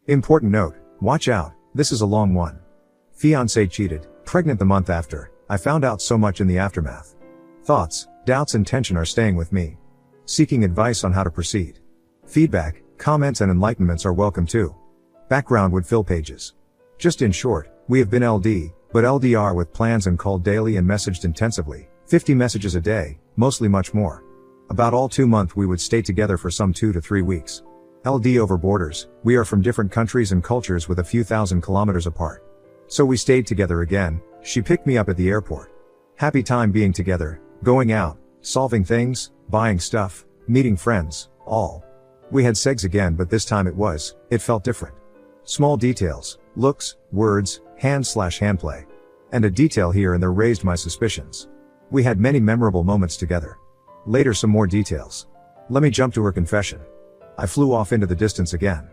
Important note, watch out, this is a long one. Fiancé cheated, pregnant the month after, I found out so much in the aftermath. Thoughts, doubts and tension are staying with me. Seeking advice on how to proceed. Feedback, comments and enlightenments are welcome too. Background would fill pages. Just in short, we have been LD, but LDR with plans and called daily and messaged intensively, 50 messages a day, mostly much more. About all 2 months we would stay together for some 2 to 3 weeks. LD over borders, we are from different countries and cultures with a few thousand kilometers apart. So we stayed together again, she picked me up at the airport. Happy time being together, going out, solving things, buying stuff, meeting friends, all. We had sex again but this time it felt different. Small details, looks, words, hand/handplay. And a detail here and there raised my suspicions. We had many memorable moments together. Later some more details. Let me jump to her confession. I flew off into the distance again.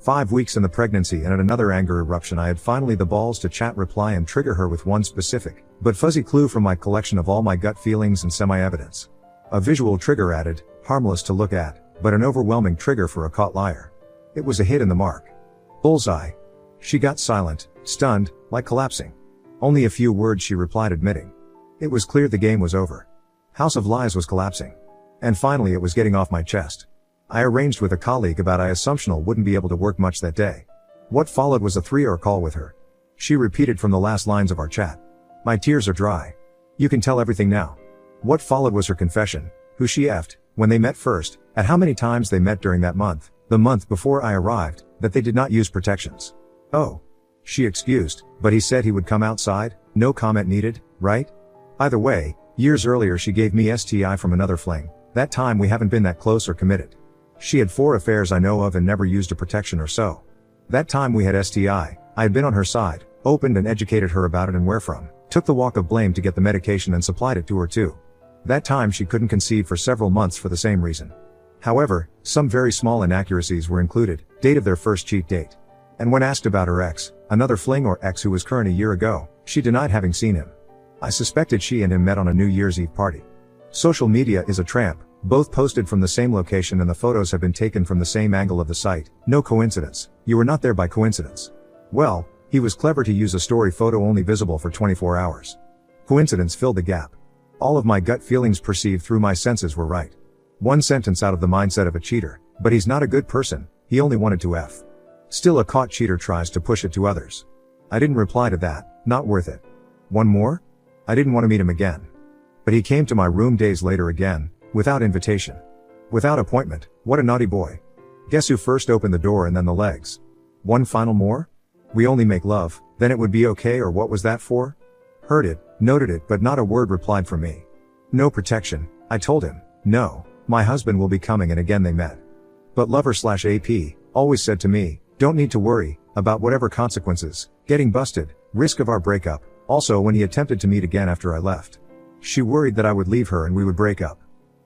5 weeks in the pregnancy and at another anger eruption I had finally the balls to chat reply and trigger her with one specific, but fuzzy clue from my collection of all my gut feelings and semi-evidence. A visual trigger added, harmless to look at, but an overwhelming trigger for a caught liar. It was a hit in the mark. Bullseye. She got silent, stunned, like collapsing. Only a few words she replied admitting. It was clear the game was over. House of Lies was collapsing. And finally it was getting off my chest. I arranged with a colleague about I assumptional wouldn't be able to work much that day. What followed was a 3-hour call with her. She repeated from the last lines of our chat. My tears are dry. You can tell everything now. What followed was her confession, who she effed, when they met first, at how many times they met during that month, the month before I arrived, that they did not use protections. Oh. She excused, but he said he would come outside, no comment needed, right? Either way, years earlier she gave me STI from another fling, that time we haven't been that close or committed. She had 4 affairs I know of and never used a protection or so. That time we had STI, I had been on her side, opened and educated her about it and where from, took the walk of blame to get the medication and supplied it to her too. That time she couldn't conceive for several months for the same reason. However, some very small inaccuracies were included, date of their first cheat date. And when asked about her ex, another fling or ex who was current a year ago, she denied having seen him. I suspected she and him met on a New Year's Eve party. Social media is a tramp, both posted from the same location and the photos have been taken from the same angle of the site, no coincidence, you were not there by coincidence. Well, he was clever to use a story photo only visible for 24 hours. Coincidence filled the gap. All of my gut feelings perceived through my senses were right. One sentence out of the mindset of a cheater, but he's not a good person, he only wanted to F. Still a caught cheater tries to push it to others. I didn't reply to that, not worth it. One more? I didn't want to meet him again. But he came to my room days later again, without invitation. Without appointment, what a naughty boy. Guess who first opened the door and then the legs? One final more? We only make love, then it would be okay or what was that for? Heard it, noted it but not a word replied from me. No protection, I told him, no, my husband will be coming and again they met. But lover/AP, always said to me, don't need to worry, about whatever consequences, getting busted, risk of our breakup, also when he attempted to meet again after I left. She worried that I would leave her and we would break up.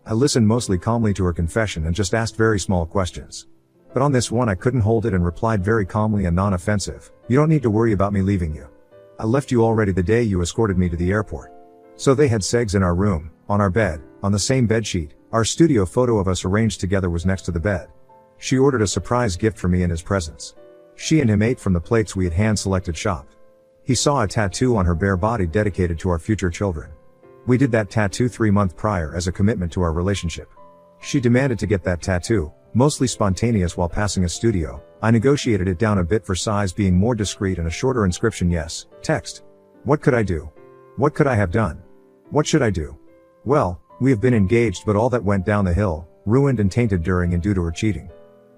I listened mostly calmly to her confession and just asked very small questions. But on this one I couldn't hold it and replied very calmly and non-offensive, you don't need to worry about me leaving you. I left you already the day you escorted me to the airport. So they had segs in our room, on our bed, on the same bedsheet, our studio photo of us arranged together was next to the bed. She ordered a surprise gift for me in his presence. She and him ate from the plates we had hand-selected shopped. He saw a tattoo on her bare body dedicated to our future children. We did that tattoo 3 months prior as a commitment to our relationship. She demanded to get that tattoo, mostly spontaneous while passing a studio. I negotiated it down a bit for size being more discreet and a shorter inscription yes, text. What could I do? What could I have done? What should I do? Well, we have been engaged but all that went down the hill, ruined and tainted during and due to her cheating.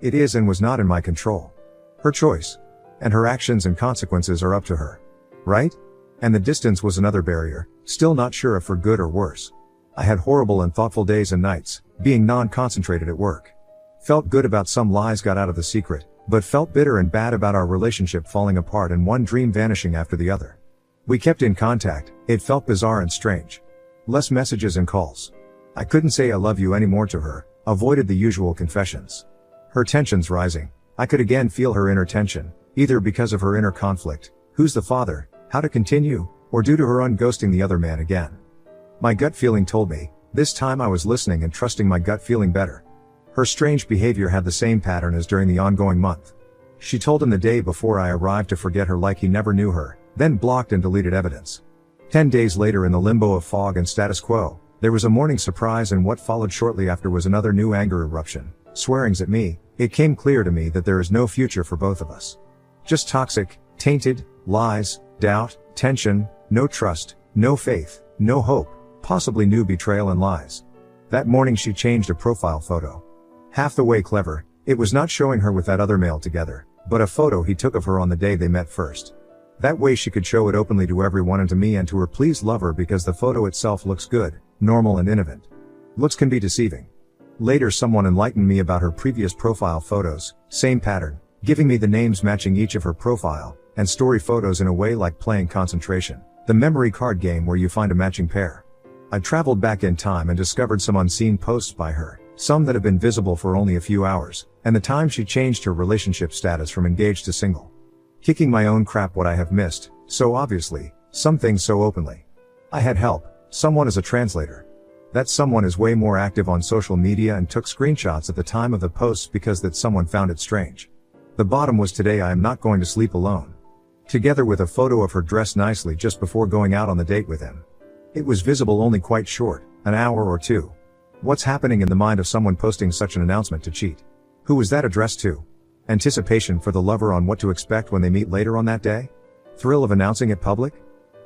It is and was not in my control. Her choice. And her actions and consequences are up to her. Right? And the distance was another barrier, still not sure if for good or worse. I had horrible and thoughtful days and nights, being non-concentrated at work. Felt good about some lies got out of the secret, but felt bitter and bad about our relationship falling apart and one dream vanishing after the other. We kept in contact, it felt bizarre and strange. Less messages and calls. I couldn't say I love you anymore to her, avoided the usual confessions. Her tensions rising, I could again feel her inner tension, either because of her inner conflict, who's the father, how to continue, or due to her unghosting the other man again. My gut feeling told me, this time I was listening and trusting my gut feeling better. Her strange behavior had the same pattern as during the ongoing month. She told him the day before I arrived to forget her like he never knew her, then blocked and deleted evidence. 10 days later, in the limbo of fog and status quo, there was a morning surprise, and what followed shortly after was another new anger eruption, swearings at me. It came clear to me that there is no future for both of us. Just toxic, tainted, lies, doubt, tension, no trust, no faith, no hope, possibly new betrayal and lies. That morning she changed a profile photo. Half the way clever, it was not showing her with that other male together, but a photo he took of her on the day they met first. That way she could show it openly to everyone and to me and to her pleased lover, because the photo itself looks good, normal and innocent. Looks can be deceiving. Later someone enlightened me about her previous profile photos, same pattern, giving me the names matching each of her profile and story photos in a way like playing concentration, the memory card game where you find a matching pair. I traveled back in time and discovered some unseen posts by her, some that have been visible for only a few hours, and the time she changed her relationship status from engaged to single. Kicking my own crap, what I have missed, so obviously, some things so openly. I had help, someone as a translator. That someone is way more active on social media and took screenshots at the time of the posts because that someone found it strange. The bottom was, today I am not going to sleep alone. Together with a photo of her dressed nicely just before going out on the date with him. It was visible only quite short, an hour or two. What's happening in the mind of someone posting such an announcement to cheat? Who was that addressed to? Anticipation for the lover on what to expect when they meet later on that day? Thrill of announcing it public?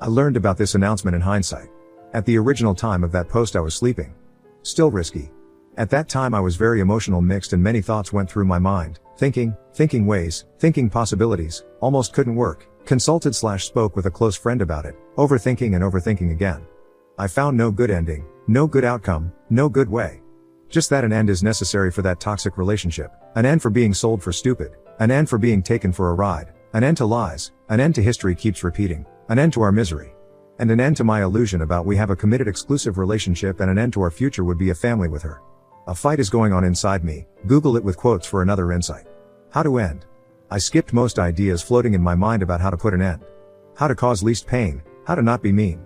I learned about this announcement in hindsight. At the original time of that post I was sleeping. Still risky. At that time I was very emotional, mixed, and many thoughts went through my mind. Thinking ways, thinking possibilities, almost couldn't work. Consulted/spoke with a close friend about it, overthinking and overthinking again. I found no good ending, no good outcome, no good way. Just that an end is necessary for that toxic relationship, an end for being sold for stupid, an end for being taken for a ride, an end to lies, an end to history keeps repeating, an end to our misery. And an end to my illusion about we have a committed exclusive relationship, and an end to our future would be a family with her. A fight is going on inside me. Google it with quotes for another insight. How to end. I skipped most ideas floating in my mind about how to put an end. How to cause least pain, how to not be mean.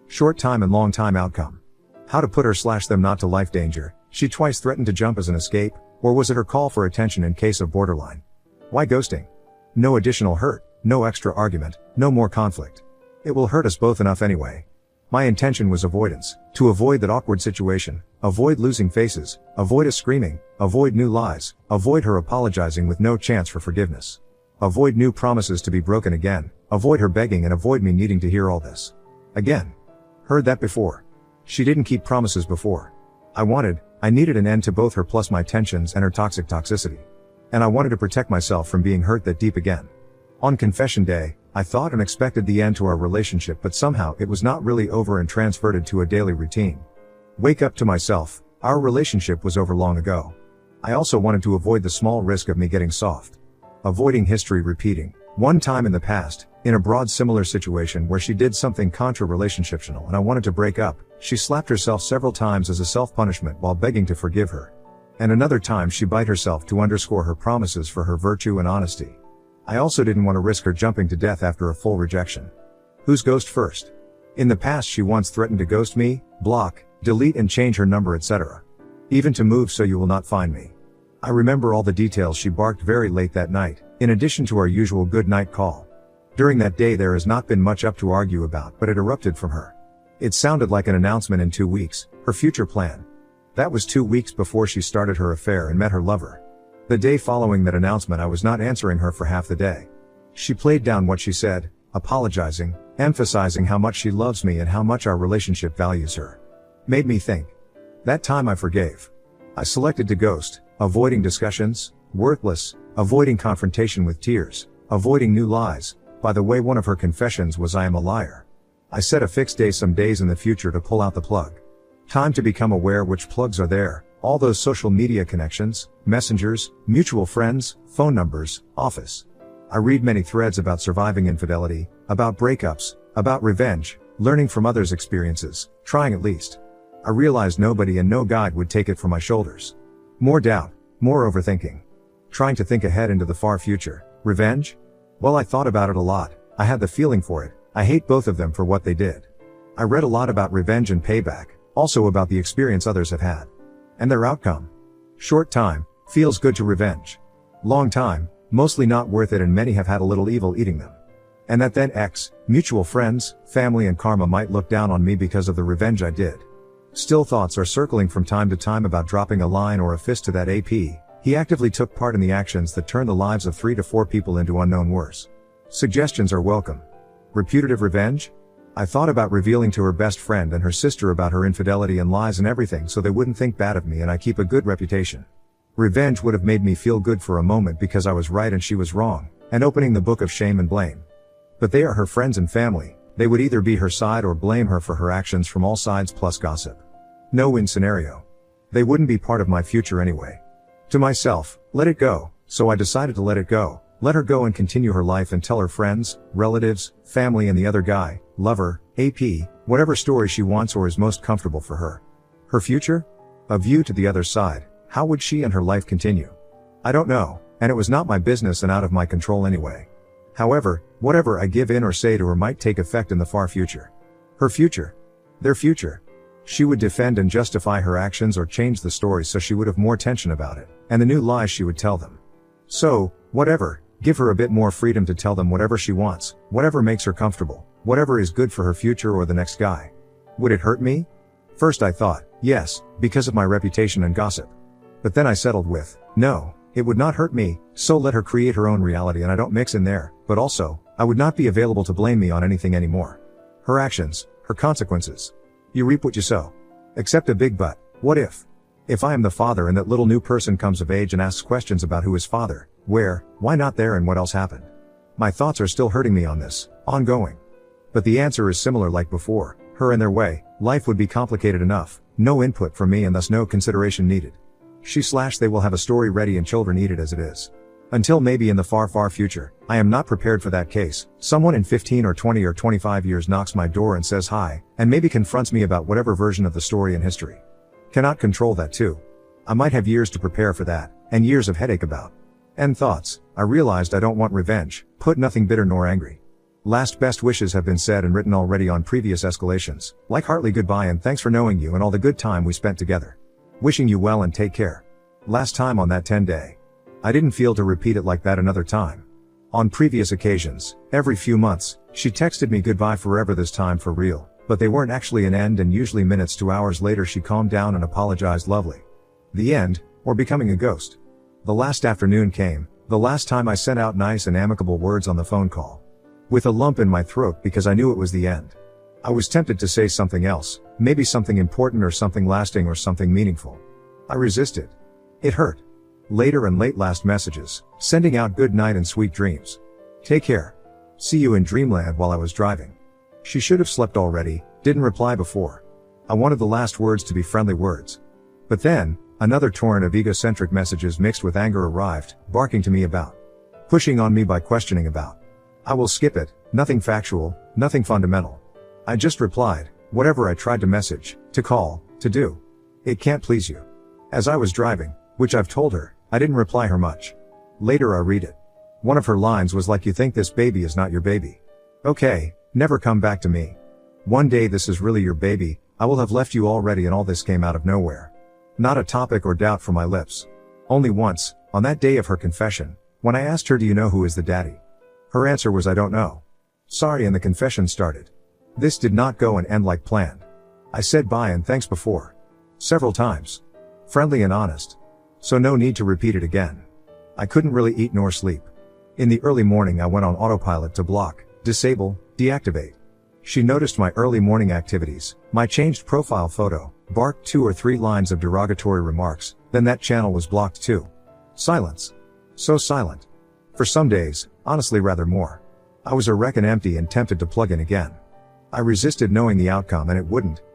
Short time and long time outcome. How to put her/them not to life danger. She twice threatened to jump as an escape, or was it her call for attention in case of borderline? Why ghosting? No additional hurt, no extra argument, no more conflict. It will hurt us both enough anyway. My intention was avoidance, to avoid that awkward situation, avoid losing faces, avoid us screaming, avoid new lies, avoid her apologizing with no chance for forgiveness. Avoid new promises to be broken again, avoid her begging, and avoid me needing to hear all this again. Heard that before. She didn't keep promises before. I needed an end to both her plus my tensions and her toxicity. And I wanted to protect myself from being hurt that deep again. On confession day, I thought and expected the end to our relationship, but somehow it was not really over and transferred to a daily routine. Wake up to myself, our relationship was over long ago. I also wanted to avoid the small risk of me getting soft. Avoiding history repeating. One time in the past, in a broad similar situation where she did something contra-relationshiptional and I wanted to break up, she slapped herself several times as a self-punishment while begging to forgive her. And another time she bite herself to underscore her promises for her virtue and honesty. I also didn't want to risk her jumping to death after a full rejection. Who's ghost first? In the past she once threatened to ghost me, block, delete and change her number, etc. Even to move so you will not find me. I remember all the details. She barked very late that night, in addition to our usual good night call. During that day there has not been much up to argue about, but it erupted from her. It sounded like an announcement in 2 weeks, her future plan. That was 2 weeks before she started her affair and met her lover. The day following that announcement I was not answering her for half the day. She played down what she said, apologizing, emphasizing how much she loves me and how much our relationship values her. Made me think. That time I forgave. I selected to ghost, avoiding discussions, worthless, avoiding confrontation with tears, avoiding new lies. By the way, one of her confessions was I am a liar. I set a fixed day some days in the future to pull out the plug. Time to become aware which plugs are there, all those social media connections, messengers, mutual friends, phone numbers, office. I read many threads about surviving infidelity, about breakups, about revenge, learning from others' experiences, trying at least. I realized nobody and no guide would take it from my shoulders. More doubt, more overthinking. Trying to think ahead into the far future. Revenge? Well, I thought about it a lot. I had the feeling for it. I hate both of them for what they did. I read a lot about revenge and payback, also about the experience others have had. And their outcome. Short time, feels good to revenge. Long time, mostly not worth it, and many have had a little evil eating them. And that then mutual friends, family and karma might look down on me because of the revenge I did. Still, thoughts are circling from time to time about dropping a line or a fist to that AP. He actively took part in the actions that turned the lives of 3 to 4 people into unknown worse. Suggestions are welcome. Reputative revenge? I thought about revealing to her best friend and her sister about her infidelity and lies and everything so they wouldn't think bad of me and I keep a good reputation. Revenge would have made me feel good for a moment because I was right and she was wrong, and opening the book of shame and blame. But they are her friends and family, they would either be her side or blame her for her actions from all sides plus gossip. No win scenario. They wouldn't be part of my future anyway. To myself, let it go, so I decided to let it go, let her go and continue her life and tell her friends, relatives, family and the other guy, lover, AP, whatever story she wants or is most comfortable for her. Her future? A view to the other side, how would she and her life continue? I don't know, and it was not my business and out of my control anyway. However, whatever I give in or say to her might take effect in the far future. Her future. Their future. She would defend and justify her actions or change the story so she would have more tension about it, and the new lies she would tell them. So, whatever, give her a bit more freedom to tell them whatever she wants, whatever makes her comfortable, whatever is good for her future or the next guy. Would it hurt me? First I thought, yes, because of my reputation and gossip. But then I settled with, no, it would not hurt me, so let her create her own reality and I don't mix in there, but also, I would not be available to blame me on anything anymore. Her actions, her consequences. You reap what you sow. Except a big but, what if? If I am the father and that little new person comes of age and asks questions about who is father, where, why not there and what else happened? My thoughts are still hurting me on this, ongoing. But the answer is similar like before, her and their way, life would be complicated enough, no input from me and thus no consideration needed. They will have a story ready and children eat it as it is. Until maybe in the far future, I am not prepared for that case, someone in 15 or 20 or 25 years knocks my door and says hi, and maybe confronts me about whatever version of the story in history. Cannot control that too. I might have years to prepare for that, and years of headache about. End thoughts. I realized I don't want revenge, put nothing bitter nor angry. Last best wishes have been said and written already on previous escalations, like heartily goodbye and thanks for knowing you and all the good time we spent together. Wishing you well and take care. Last time on that 10-day. I didn't feel to repeat it like that another time. On previous occasions, every few months, she texted me goodbye forever, this time for real, but they weren't actually an end and usually minutes to hours later she calmed down and apologized lovely. The end, or becoming a ghost. The last afternoon came, the last time I sent out nice and amicable words on the phone call. With a lump in my throat because I knew it was the end. I was tempted to say something else, maybe something important or something lasting or something meaningful. I resisted. It hurt. Later and late last messages, sending out good night and sweet dreams. Take care. See you in dreamland while I was driving. She should have slept already, didn't reply before. I wanted the last words to be friendly words. But then, another torrent of egocentric messages mixed with anger arrived, barking to me about. Pushing on me by questioning about. I will skip it, nothing factual, nothing fundamental. I just replied, whatever I tried to message, to call, to do. It can't please you. As I was driving, which I've told her, I didn't reply her much. Later I read it. One of her lines was like, you think this baby is not your baby. Okay, never come back to me. One day this is really your baby, I will have left you already, and all this came out of nowhere. Not a topic or doubt from my lips. Only once, on that day of her confession, when I asked her, do you know who is the daddy? Her answer was, I don't know. Sorry, and the confession started. This did not go and end like planned. I said bye and thanks before. Several times. Friendly and honest. So no need to repeat it again. I couldn't really eat nor sleep. In the early morning I went on autopilot to block, disable, deactivate. She noticed my early morning activities, my changed profile photo, barked 2 or 3 lines of derogatory remarks, then that channel was blocked too. Silence. So silent. For some days, honestly rather more. I was a wreck and empty and tempted to plug in again. I resisted knowing the outcome and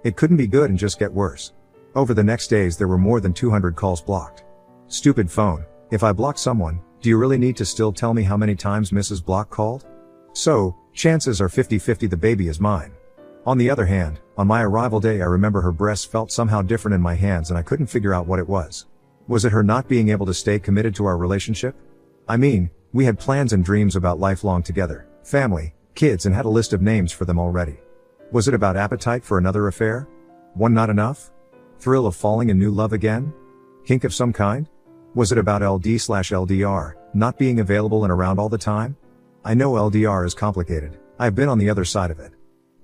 it couldn't be good and just get worse. Over the next days there were more than 200 calls blocked. Stupid phone, if I block someone, do you really need to still tell me how many times Mrs. Block called? So, chances are 50-50 the baby is mine. On the other hand, on my arrival day I remember her breasts felt somehow different in my hands and I couldn't figure out what it was. Was it her not being able to stay committed to our relationship? I mean, we had plans and dreams about lifelong together, family, kids, and had a list of names for them already. Was it about appetite for another affair? One not enough? Thrill of falling in new love again? Kink of some kind? Was it about LD/LDR, not being available and around all the time? I know LDR is complicated, I've been on the other side of it.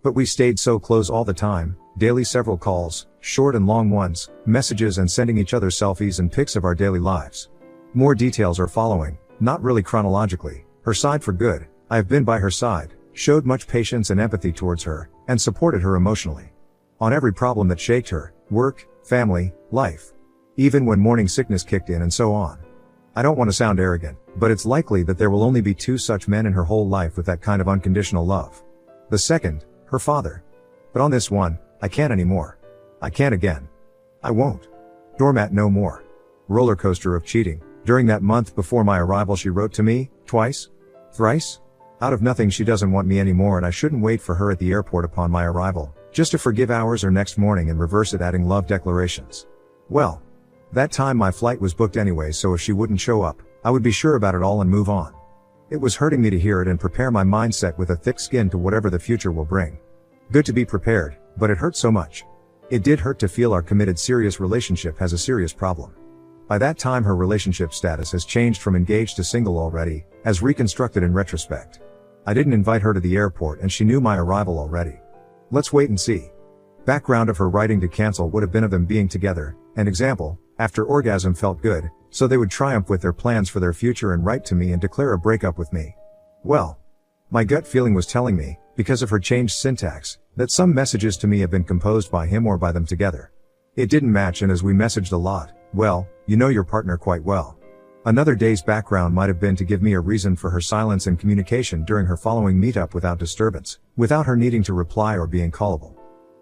But we stayed so close all the time, daily several calls, short and long ones, messages and sending each other selfies and pics of our daily lives. More details are following, not really chronologically, her side for good. I have been by her side, showed much patience and empathy towards her, and supported her emotionally. On every problem that shaked her, work, family, life. Even when morning sickness kicked in and so on. I don't want to sound arrogant, but it's likely that there will only be 2 such men in her whole life with that kind of unconditional love. The second, her father. But on this one, I can't anymore. I can't again. I won't. Doormat no more. Roller coaster of cheating. During that month before my arrival she wrote to me, twice? Thrice? Out of nothing she doesn't want me anymore and I shouldn't wait for her at the airport upon my arrival, just to forgive hours or next morning and reverse it adding love declarations. Well. That time my flight was booked anyway so if she wouldn't show up, I would be sure about it all and move on. It was hurting me to hear it and prepare my mindset with a thick skin to whatever the future will bring. Good to be prepared, but it hurt so much. It did hurt to feel our committed serious relationship has a serious problem. By that time her relationship status has changed from engaged to single already, as reconstructed in retrospect. I didn't invite her to the airport and she knew my arrival already. Let's wait and see. Background of her writing to cancel would have been of them being together, an example, after orgasm felt good, so they would triumph with their plans for their future and write to me and declare a breakup with me. Well, my gut feeling was telling me, because of her changed syntax, that some messages to me have been composed by him or by them together. It didn't match and as we messaged a lot, well, you know your partner quite well. Another day's background might have been to give me a reason for her silence and communication during her following meetup without disturbance, without her needing to reply or being callable.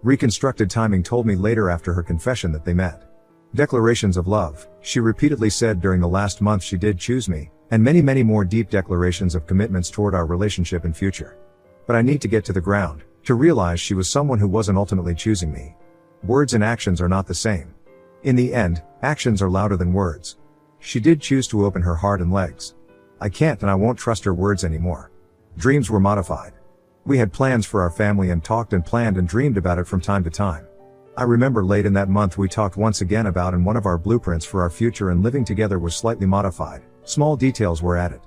Reconstructed timing told me later after her confession that they met. Declarations of love, she repeatedly said during the last month she did choose me, and many more deep declarations of commitments toward our relationship and future. But I need to get to the ground, to realize she was someone who wasn't ultimately choosing me. Words and actions are not the same. In the end, actions are louder than words. She did choose to open her heart and legs. I can't and I won't trust her words anymore. Dreams were modified. We had plans for our family and talked and planned and dreamed about it from time to time. I remember late in that month we talked once again about and one of our blueprints for our future and living together was slightly modified. Small details were added.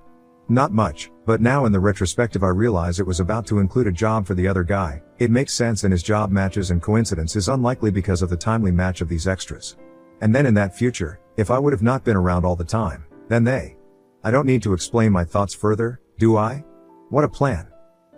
Not much, but now in the retrospective I realize it was about to include a job for the other guy. It makes sense and his job matches and coincidence is unlikely because of the timely match of these extras. And then in that future, if I would have not been around all the time, then they. I don't need to explain my thoughts further, do I? What a plan.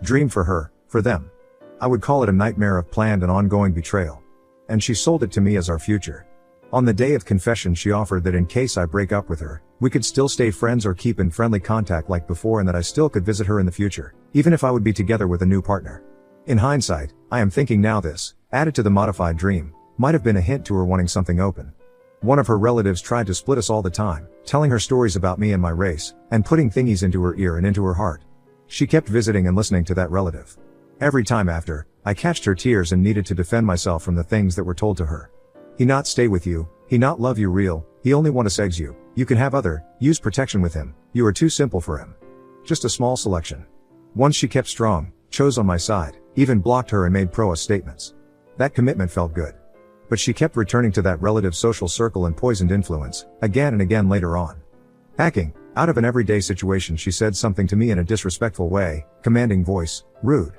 Dream for her, for them. I would call it a nightmare of planned and ongoing betrayal. And she sold it to me as our future. On the day of confession she offered that in case I break up with her, we could still stay friends or keep in friendly contact like before and that I still could visit her in the future, even if I would be together with a new partner. In hindsight, I am thinking now this, added to the modified dream, might have been a hint to her wanting something open. One of her relatives tried to split us all the time, telling her stories about me and my race, and putting thingies into her ear and into her heart. She kept visiting and listening to that relative. Every time after, I catched her tears and needed to defend myself from the things that were told to her. He not stay with you, he not love you real, he only want to sex you, you can have other, use protection with him, you are too simple for him. Just a small selection. Once she kept strong, chose on my side, even blocked her and made pro-us statements. That commitment felt good. But she kept returning to that relative's social circle and poisoned influence, again and again later on. Hacking, out of an everyday situation she said something to me in a disrespectful way, commanding voice, rude.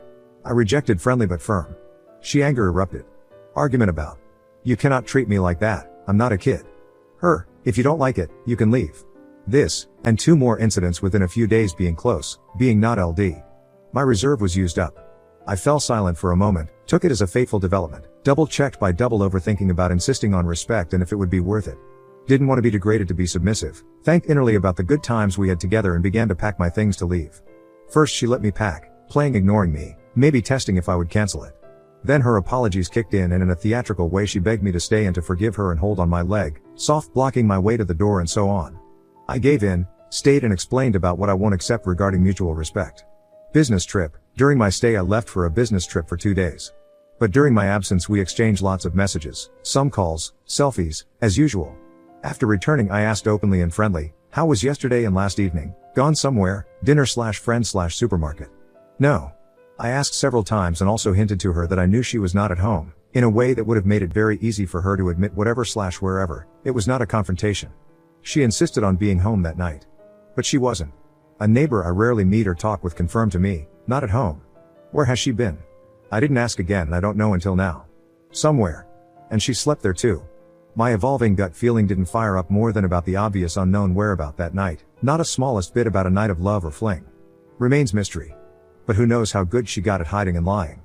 I rejected friendly but firm. She anger erupted. Argument about. You cannot treat me like that, I'm not a kid. Her, if you don't like it, you can leave. This, and 2 more incidents within a few days being close, being not LD. My reserve was used up. I fell silent for a moment, took it as a fateful development, double-checked by double overthinking about insisting on respect and if it would be worth it. Didn't want to be degraded to be submissive, thanked innerly about the good times we had together and began to pack my things to leave. First she let me pack, playing ignoring me, maybe testing if I would cancel it. Then her apologies kicked in and in a theatrical way she begged me to stay and to forgive her and hold on my leg, soft blocking my way to the door and so on. I gave in, stayed and explained about what I won't accept regarding mutual respect. Business trip. During my stay I left for a business trip for 2 days. But during my absence we exchanged lots of messages, some calls, selfies, as usual. After returning I asked openly and friendly, how was yesterday and last evening, gone somewhere, dinner/friend/supermarket? No. I asked several times and also hinted to her that I knew she was not at home, in a way that would have made it very easy for her to admit whatever/wherever, it was not a confrontation. She insisted on being home that night. But she wasn't. A neighbor I rarely meet or talk with confirmed to me, not at home. Where has she been? I didn't ask again and I don't know until now. Somewhere. And she slept there too. My evolving gut feeling didn't fire up more than about the obvious unknown whereabout that night, not a smallest bit about a night of love or fling. Remains mystery. But who knows how good she got at hiding and lying.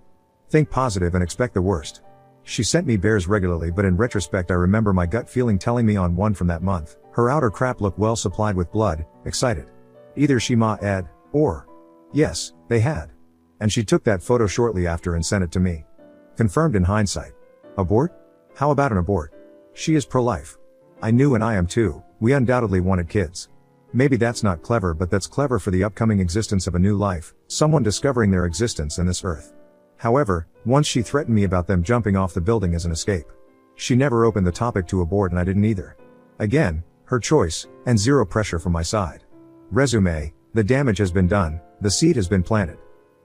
Think positive and expect the worst. She sent me bears regularly, but in retrospect I remember my gut feeling telling me on one from that month, her outer crap looked well supplied with blood, excited. Either she ma ed, or, yes, they had. And she took that photo shortly after and sent it to me. Confirmed in hindsight. Abort? How about an abort? She is pro-life. I knew and I am too, we undoubtedly wanted kids. Maybe that's not clever, but that's clever for the upcoming existence of a new life, someone discovering their existence in this earth. However, once she threatened me about them jumping off the building as an escape. She never opened the topic to abort and I didn't either. Again, her choice, and zero pressure from my side. Resume, the damage has been done, the seed has been planted.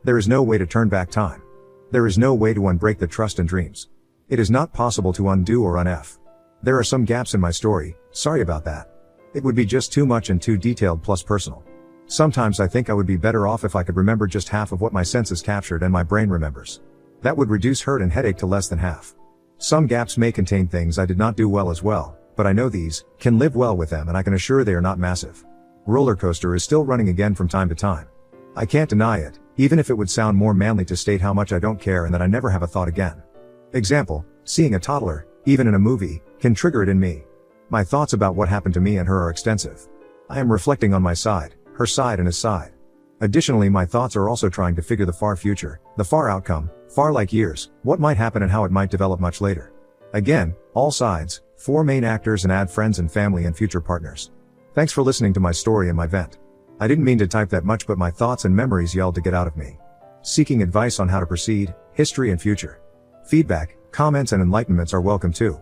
There is no way to turn back time. There is no way to unbreak the trust and dreams. It is not possible to undo or unf. There are some gaps in my story, sorry about that. It would be just too much and too detailed plus personal. Sometimes I think I would be better off if I could remember just half of what my senses captured and my brain remembers. That would reduce hurt and headache to less than half. Some gaps may contain things I did not do well as well, but I know these, can live well with them, and I can assure they are not massive. Roller coaster is still running again from time to time. I can't deny it, even if it would sound more manly to state how much I don't care and that I never have a thought again. Example, seeing a toddler, even in a movie, can trigger it in me. My thoughts about what happened to me and her are extensive. I am reflecting on my side, her side and his side. Additionally, my thoughts are also trying to figure the far future, the far outcome, far like years, what might happen and how it might develop much later. Again, all sides, 4 main actors and add friends and family and future partners. Thanks for listening to my story and my vent. I didn't mean to type that much, but my thoughts and memories yelled to get out of me. Seeking advice on how to proceed, history and future. Feedback, comments and enlightenments are welcome too.